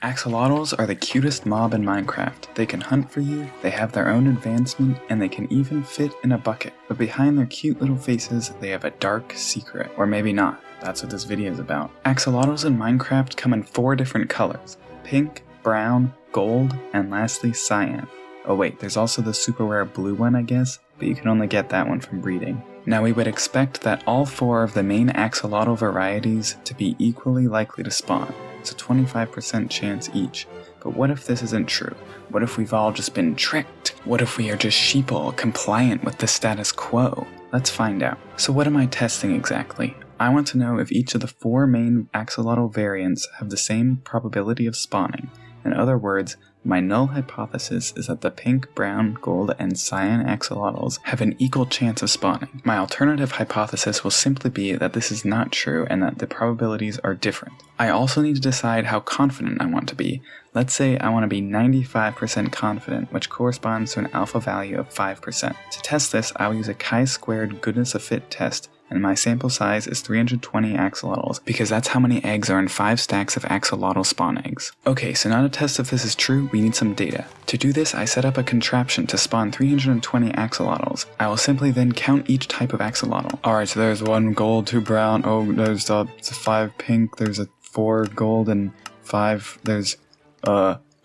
Axolotls are the cutest mob in Minecraft. They can hunt for you, they have their own advancement, and they can even fit in a bucket. But behind their cute little faces, they have a dark secret. Or maybe not. That's what this video is about. Axolotls in Minecraft come in 4 different colors: pink, brown, gold, and lastly cyan. Oh wait, there's also the super rare blue one I guess, but you can only get that one from breeding. Now we would expect that all 4 of the main axolotl varieties to be equally likely to spawn. It's a 25% chance each. But what if this isn't true? What if we've all just been tricked? What if we are just sheeple, compliant with the status quo? Let's find out. So what am I testing exactly? I want to know if each of the 4 main axolotl variants have the same probability of spawning. In other words, my null hypothesis is that the pink, brown, gold, and cyan axolotls have an equal chance of spawning. My alternative hypothesis will simply be that this is not true and that the probabilities are different. I also need to decide how confident I want to be. Let's say I want to be 95% confident, which corresponds to an alpha value of 5%. To test this, I will use a chi-squared goodness of fit test, and my sample size is 320 axolotls, because that's how many eggs are in 5 stacks of axolotl spawn eggs. Okay, so now to test if this is true, we need some data. To do this, I set up a contraption to spawn 320 axolotls. I will simply then count each type of axolotl. Alright, so there's 1 gold, 2 brown, oh, there's 5 pink, there's a 4 gold, and 5, there's,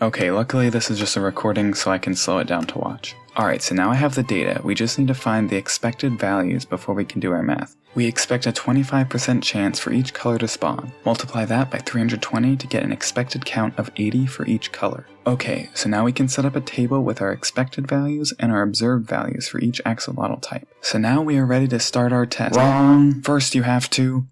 okay, luckily this is just a recording so I can slow it down to watch. Alright, so now I have the data, we just need to find the expected values before we can do our math. We expect a 25% chance for each color to spawn. Multiply that by 320 to get an expected count of 80 for each color. Okay, so now we can set up a table with our expected values and our observed values for each axolotl type. So now we are ready to start our test. Wrong! First you have to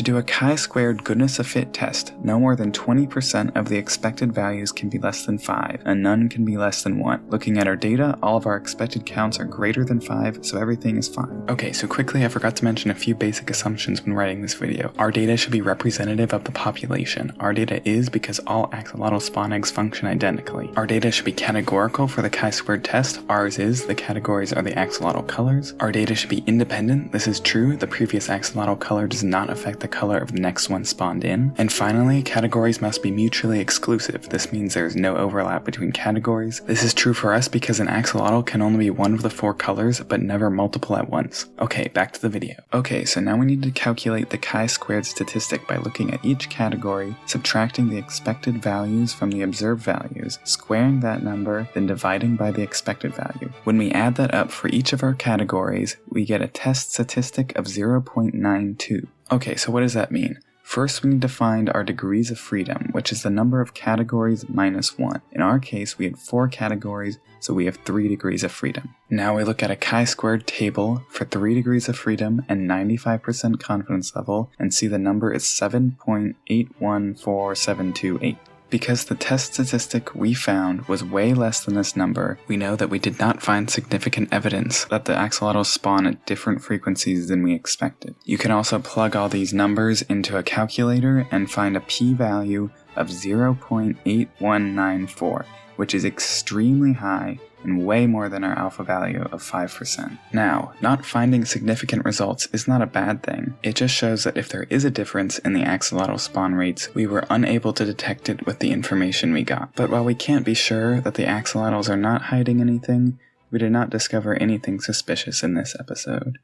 do a chi-squared goodness of fit test, no more than 20% of the expected values can be less than 5, and none can be less than 1. Looking at our data, all of our expected counts are greater than 5, so everything is fine. Okay, so quickly I forgot to mention a few basic assumptions when writing this video. Our data should be representative of the population. Our data is because all axolotl spawn eggs function identically. Our data should be categorical for the chi-squared test. Ours is, the categories are the axolotl colors. Our data should be independent. This is true, the previous axolotl color does not affect the color of the next one spawned in. And finally, categories must be mutually exclusive. This means there is no overlap between categories. This is true for us because an axolotl can only be one of the 4 colors, but never multiple at once. Okay, back to the video. Okay, so now we need to calculate the chi-squared statistic by looking at each category, subtracting the expected values from the observed values, squaring that number, then dividing by the expected value. When we add that up for each of our categories, we get a test statistic of 0.92. Okay, so what does that mean? First, we need to find our degrees of freedom, which is the number of categories minus 1. In our case, we had 4 categories, so we have 3 degrees of freedom. Now we look at a chi-squared table for 3 degrees of freedom and 95% confidence level, and see the number is 7.814728. Because the test statistic we found was way less than this number, we know that we did not find significant evidence that the axolotls spawn at different frequencies than we expected. You can also plug all these numbers into a calculator and find a p-value of 0.8194, which is extremely high and way more than our alpha value of 5%. Now, not finding significant results is not a bad thing. It just shows that if there is a difference in the axolotl spawn rates, we were unable to detect it with the information we got. But while we can't be sure that the axolotls are not hiding anything, we did not discover anything suspicious in this episode.